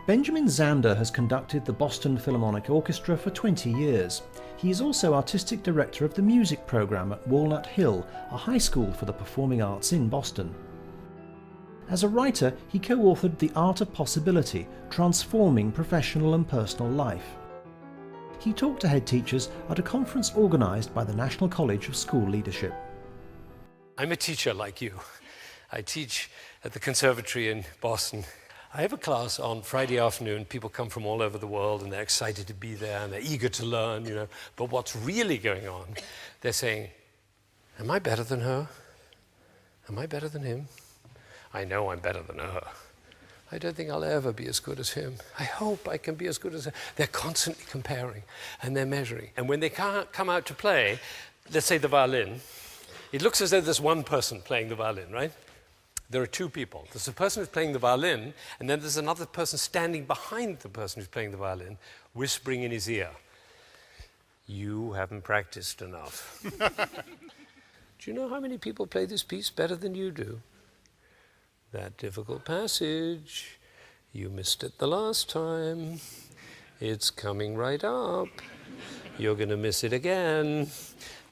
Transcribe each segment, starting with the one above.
Benjamin Zander has conducted the Boston Philharmonic Orchestra for 20 years. He is also artistic director of the music program at Walnut Hill, a high school for the performing arts in Boston. As a writer, he co-authored The Art of Possibility, Transforming Professional and Personal Life. He talked to head teachers at a conference organised by the National College of School Leadership. I'm a teacher like you. I teach at the conservatory in Boston. I have a class on Friday afternoon. People come from all over the world and they're excited to be there and they're eager to learn, you know. But what's really going on, they're saying, am I better than her? Am I better than him? I know I'm better than her. I don't think I'll ever be as good as him. I hope I can be as good as her. They're constantly comparing and they're measuring. And when they can't come out to play, let's say the violin, it looks as though there's one person playing the violin, right? There are two people. There's the person who's playing the violin, and then there's another person standing behind the person who's playing the violin, whispering in his ear, you haven't practiced enough. Do you know how many people play this piece better than you do? That difficult passage, you missed it the last time. It's coming right up. You're going to miss it again.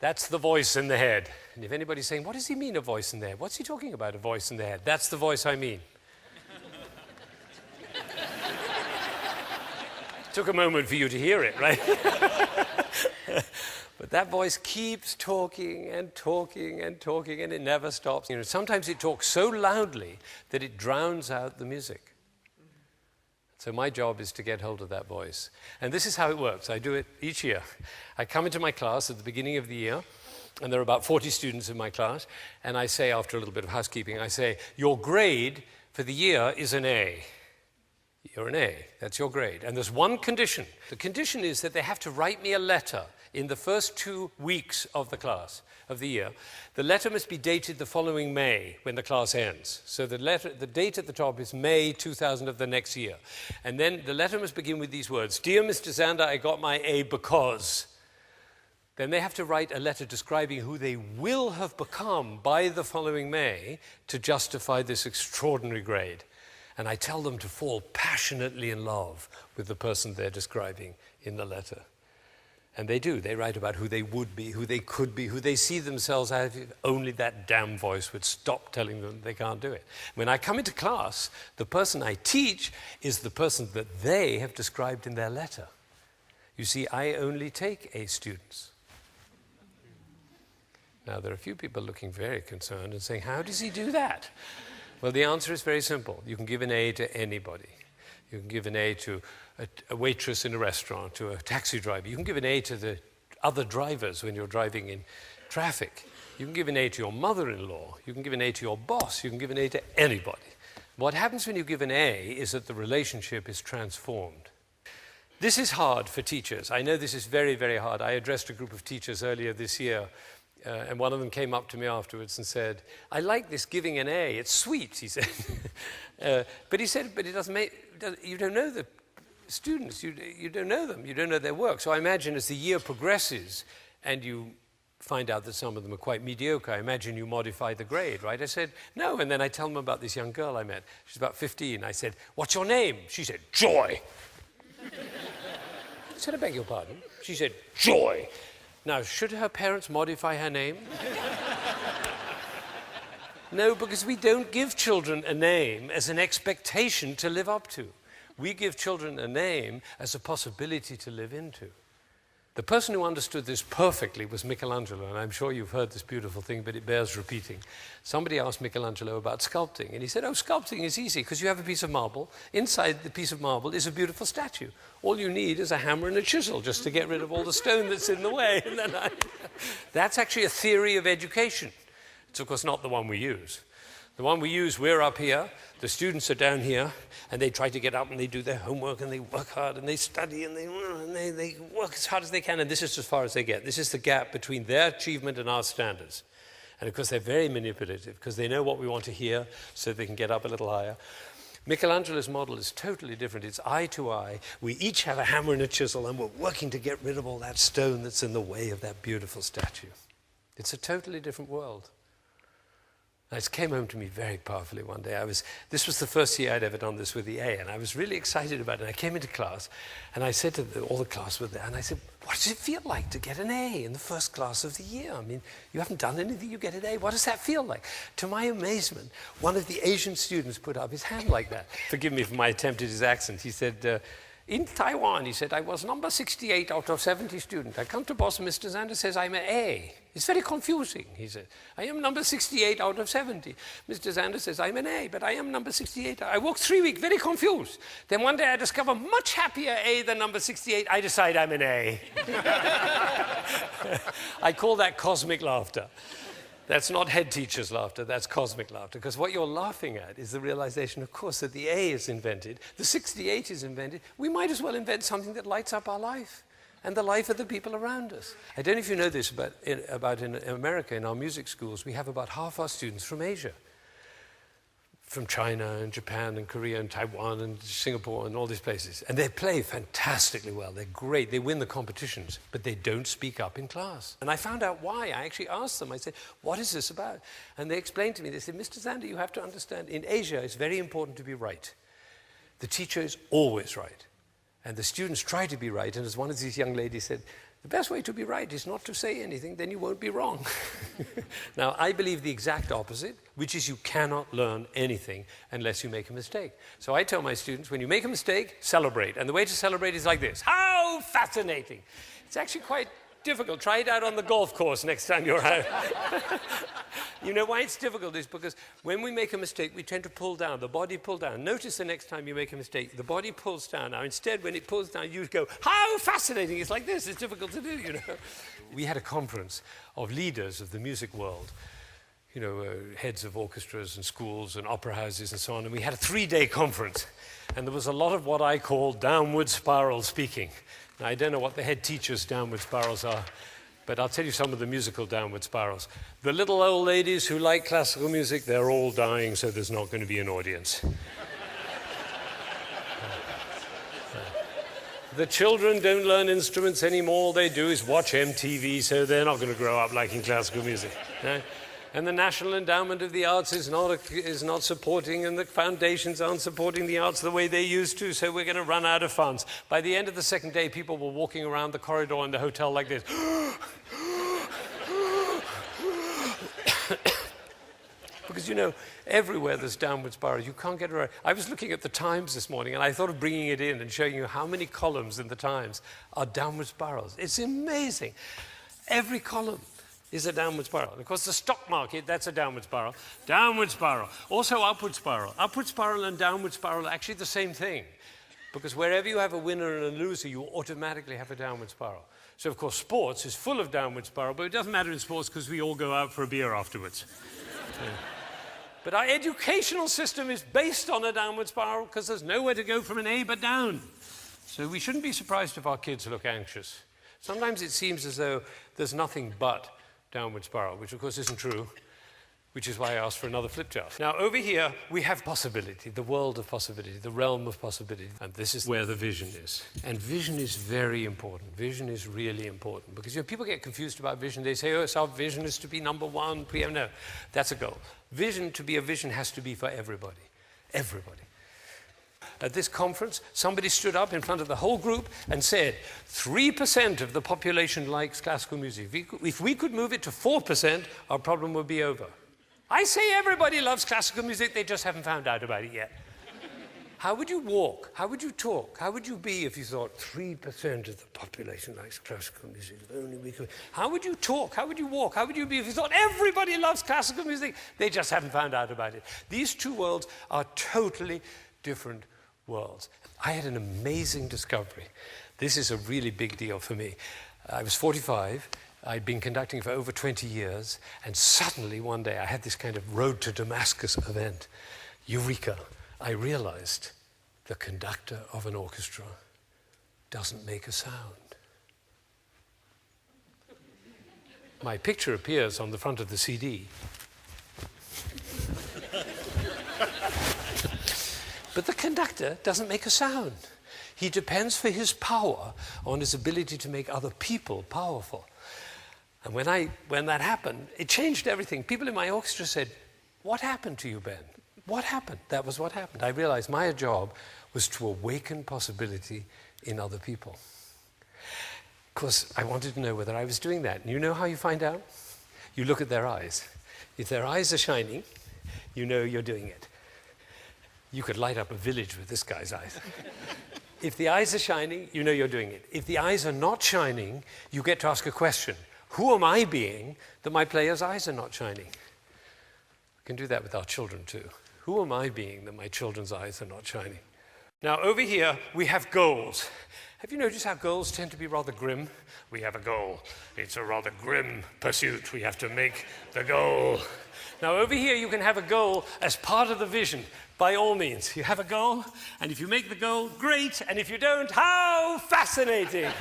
That's the voice in the head. And if anybody's saying, what does he mean, a voice in the head? What's he talking about, a voice in the head? That's the voice I mean. Took a moment for you to hear it, right? But that voice keeps talking and talking and talking, and it never stops. You know, sometimes it talks so loudly that it drowns out the music. So my job is to get hold of that voice. And this is how it works. I do it each year. I come into my class at the beginning of the year, and there are about 40 students in my class, and I say, after a little bit of housekeeping, I say, your grade for the year is an A. You're an A. That's your grade. And there's one condition. The condition is that they have to write me a letter in the first 2 weeks of the class, of the year. The letter must be dated the following May, when the class ends. So the date at the top is May 2000 of the next year. And then the letter must begin with these words, Dear Mr. Zander, I got my A because. Then they have to write a letter describing who they will have become by the following May to justify this extraordinary grade. And I tell them to fall passionately in love with the person they're describing in the letter. And they do. They write about who they would be, who they could be, who they see themselves as if only that damn voice would stop telling them they can't do it. When I come into class, the person I teach is the person that they have described in their letter. You see, I only take A students. Now, there are a few people looking very concerned and saying, how does he do that? Well, the answer is very simple. You can give an A to anybody. You can give an A to a waitress in a restaurant, to a taxi driver. You can give an A to the other drivers when you're driving in traffic. You can give an A to your mother-in-law. You can give an A to your boss. You can give an A to anybody. What happens when you give an A is that the relationship is transformed. This is hard for teachers. I know this is very, very hard. I addressed a group of teachers earlier this year, and one of them came up to me afterwards and said, I like this giving an A. It's sweet, he said. But he said, but it doesn't make, you don't know the students. You don't know them. You don't know their work. So I imagine as the year progresses and you find out that some of them are quite mediocre, I imagine you modify the grade, right? I said, no. And then I tell them about this young girl I met. She's about 15. I said, what's your name? She said, Joy. I said, I beg your pardon? She said, Joy. Now, should her parents modify her name? No, because we don't give children a name as an expectation to live up to. We give children a name as a possibility to live into. The person who understood this perfectly was Michelangelo, and I'm sure you've heard this beautiful thing, but it bears repeating. Somebody asked Michelangelo about sculpting, and he said, oh, sculpting is easy, because you have a piece of marble. Inside the piece of marble is a beautiful statue. All you need is a hammer and a chisel just to get rid of all the stone that's in the way. And then That's actually a theory of education. It's, of course, not the one we use. The one we use, we're up here, the students are down here, and they try to get up and they do their homework and they work hard and they study and they work as hard as they can, and this is as far as they get. This is the gap between their achievement and our standards. And of course they're very manipulative because they know what we want to hear so they can get up a little higher. Michelangelo's model is totally different. It's eye to eye. We each have a hammer and a chisel and we're working to get rid of all that stone that's in the way of that beautiful statue. It's a totally different world. It came home to me very powerfully one day. This was the first year I'd ever done this with the A, and I was really excited about it. I came into class, and I said to all the class were there, and I said, what does it feel like to get an A in the first class of the year? I mean, you haven't done anything, you get an A. What does that feel like? To my amazement, one of the Asian students put up his hand like that. Forgive me for my attempt at his accent. He said, in Taiwan, he said, I was number 68 out of 70 students. I come to Boston, Mr. Zander says I'm an A. It's very confusing, he said. I am number 68 out of 70. Mr. Zander says I'm an A, but I am number 68. I walked 3 weeks, very confused. Then one day I discover much happier A than number 68. I decide I'm an A. I call that cosmic laughter. That's not head teacher's laughter, that's cosmic laughter. Because what you're laughing at is the realization, of course, that the A is invented, the 68 is invented. We might as well invent something that lights up our life and the life of the people around us. I don't know if you know this, but in America, in our music schools, we have about half our students from Asia. From China and Japan and Korea and Taiwan and Singapore and all these places. And they play fantastically well. They're great. They win the competitions, but they don't speak up in class. And I found out why. I actually asked them. I said, what is this about? And they explained to me. They said, Mr. Zander, you have to understand, in Asia, it's very important to be right. The teacher is always right. And the students try to be right. And as one of these young ladies said, the best way to be right is not to say anything, then you won't be wrong. Now, I believe the exact opposite, which is you cannot learn anything unless you make a mistake. So I tell my students, when you make a mistake, celebrate. And the way to celebrate is like this. How fascinating. It's actually quite difficult. Try it out on the golf course next time you're out. You know why it's difficult is because when we make a mistake, we tend to pull down, the body pull down. Notice the next time you make a mistake, the body pulls down. Now, instead, when it pulls down, you go, how fascinating. It's like this. It's difficult to do, you know. We had a conference of leaders of the music world, you know, heads of orchestras and schools and opera houses and so on, and we had a 3-day conference. And there was a lot of what I call downward spiral speaking. Now, I don't know what the head teacher's downward spirals are, but I'll tell you some of the musical downward spirals. The little old ladies who like classical music, they're all dying, so there's not going to be an audience. The children don't learn instruments anymore. All they do is watch MTV, so they're not going to grow up liking classical music. No? And the National Endowment of the Arts is not supporting, and the foundations aren't supporting the arts the way they used to, so we're going to run out of funds. By the end of the second day, people were walking around the corridor in the hotel like this. Because, you know, everywhere there's downward spiral. You can't get around. I was looking at the Times this morning, and I thought of bringing it in and showing you how many columns in the Times are downward spirals. It's amazing. Every column is a downward spiral. Of course, the stock market, that's a downward spiral. Downward spiral. Also upward spiral. Upward spiral and downward spiral are actually the same thing. Because wherever you have a winner and a loser, you automatically have a downward spiral. So, of course, sports is full of downward spiral, but it doesn't matter in sports because we all go out for a beer afterwards. Yeah. But our educational system is based on a downward spiral because there's nowhere to go from an A but down. So we shouldn't be surprised if our kids look anxious. Sometimes it seems as though there's nothing but downward spiral, which of course isn't true, which is why I asked for another flip chart. Now over here we have possibility, the world of possibility, the realm of possibility, and this is where the vision is. And vision is very important. Vision is really important because, you know, people get confused about vision. They say, oh, so our vision is to be number one. No, that's a goal. Vision, to be a vision, has to be for everybody. Everybody. At this conference, somebody stood up in front of the whole group and said, 3% of the population likes classical music. If we could move it to 4%, our problem would be over. I say everybody loves classical music, they just haven't found out about it yet. How would you walk? How would you talk? How would you be if you thought 3% of the population likes classical music? If only we could. How would you talk? How would you walk? How would you be if you thought everybody loves classical music? They just haven't found out about it. These two worlds are totally different worlds. I had an amazing discovery. This is a really big deal for me. I was 45. I'd been conducting for over 20 years, and suddenly one day I had this kind of road to Damascus event. Eureka! I realized the conductor of an orchestra doesn't make a sound. My picture appears on the front of the CD. But the conductor doesn't make a sound. He depends for his power on his ability to make other people powerful. And when that happened, it changed everything. People in my orchestra said, What happened to you, Ben? What happened? That was what happened. I realized my job was to awaken possibility in other people. Of course, I wanted to know whether I was doing that. And you know how you find out? You look at their eyes. If their eyes are shining, you know you're doing it. You could light up a village with this guy's eyes. If the eyes are shining, you know you're doing it. If the eyes are not shining, you get to ask a question. Who am I being that my player's eyes are not shining? We can do that with our children too. Who am I being that my children's eyes are not shining? Now over here, we have goals. Have you noticed how goals tend to be rather grim? We have a goal. It's a rather grim pursuit. We have to make the goal. Now over here, you can have a goal as part of the vision. By all means, you have a goal, and if you make the goal, great, and if you don't, how fascinating!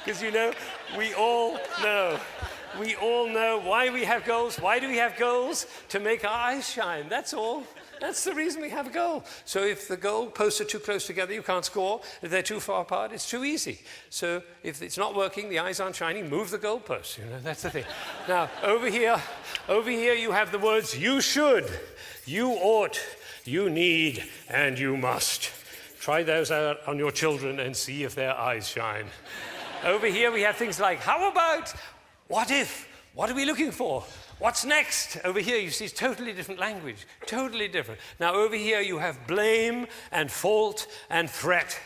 Because you know, we all know why we have goals. Why do we have goals? To make our eyes shine, that's all. That's the reason we have a goal. So if the goal posts are too close together, you can't score. If they're too far apart, it's too easy. So if it's not working, the eyes aren't shining, move the goalposts. You know, that's the thing. Now, over here you have the words you should, you ought, you need, and you must. Try those out on your children and see if their eyes shine. Over here we have things like, how about, what if, what are we looking for? What's next? Over here you see totally different language, totally different. Now over here you have blame and fault and threat.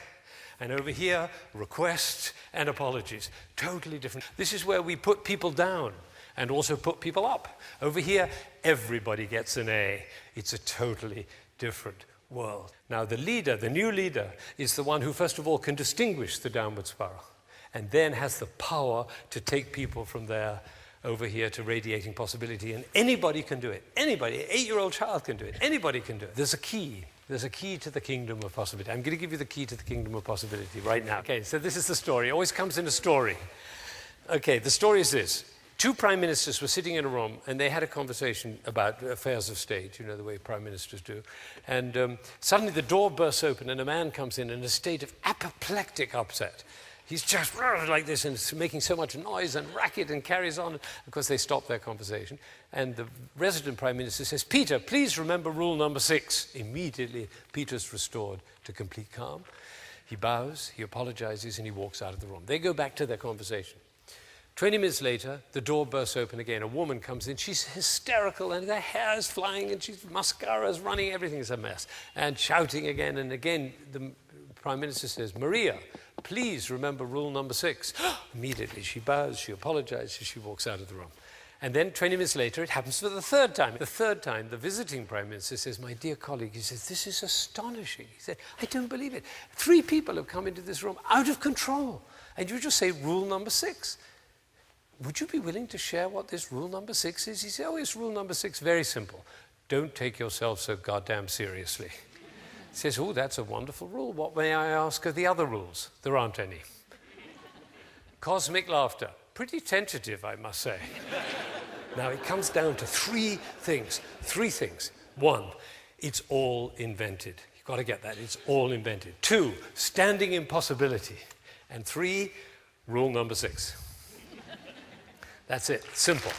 And over here, requests and apologies, totally different. This is where we put people down and also put people up. Over here, everybody gets an A. It's a totally different world. Now the leader, the new leader, is the one who first of all can distinguish the downward spiral and then has the power to take people from there over here to radiating possibility, and anybody can do it. Anybody, an 8-year-old child can do it. Anybody can do it. There's a key. There's a key to the kingdom of possibility. I'm going to give you the key to the kingdom of possibility right now. Okay, so this is the story. It always comes in a story. Okay, the story is this. 2 prime ministers were sitting in a room, and they had a conversation about affairs of state, you know, the way prime ministers do. And suddenly the door bursts open, and a man comes in a state of apoplectic upset. He's just like this and making so much noise and racket and carries on. Of course, they stop their conversation. And the resident prime minister says, Peter, please remember rule number 6. Immediately, Peter's restored to complete calm. He bows, he apologizes, and he walks out of the room. They go back to their conversation. 20 minutes later, the door bursts open again. A woman comes in. She's hysterical, and her hair is flying, and she's mascara's running. Everything's a mess. And shouting again and again. The prime minister says, Maria, please remember rule number 6. Immediately, she bows, she apologizes, she walks out of the room. And then 20 minutes later, it happens for the 3rd time. The 3rd time, the visiting prime minister says, my dear colleague, he says, this is astonishing. He said, I don't believe it. 3 people have come into this room out of control. And you just say rule number 6. Would you be willing to share what this rule number 6 is? He said, oh, it's rule number 6, very simple. Don't take yourself so goddamn seriously. He says, oh, that's a wonderful rule. What, may I ask, are the other rules? There aren't any. Cosmic laughter. Pretty tentative, I must say. Now, it comes down to 3 things. 3 things. 1, it's all invented. You've got to get that. It's all invented. 2, standing in possibility. And 3, rule number 6. That's it. Simple.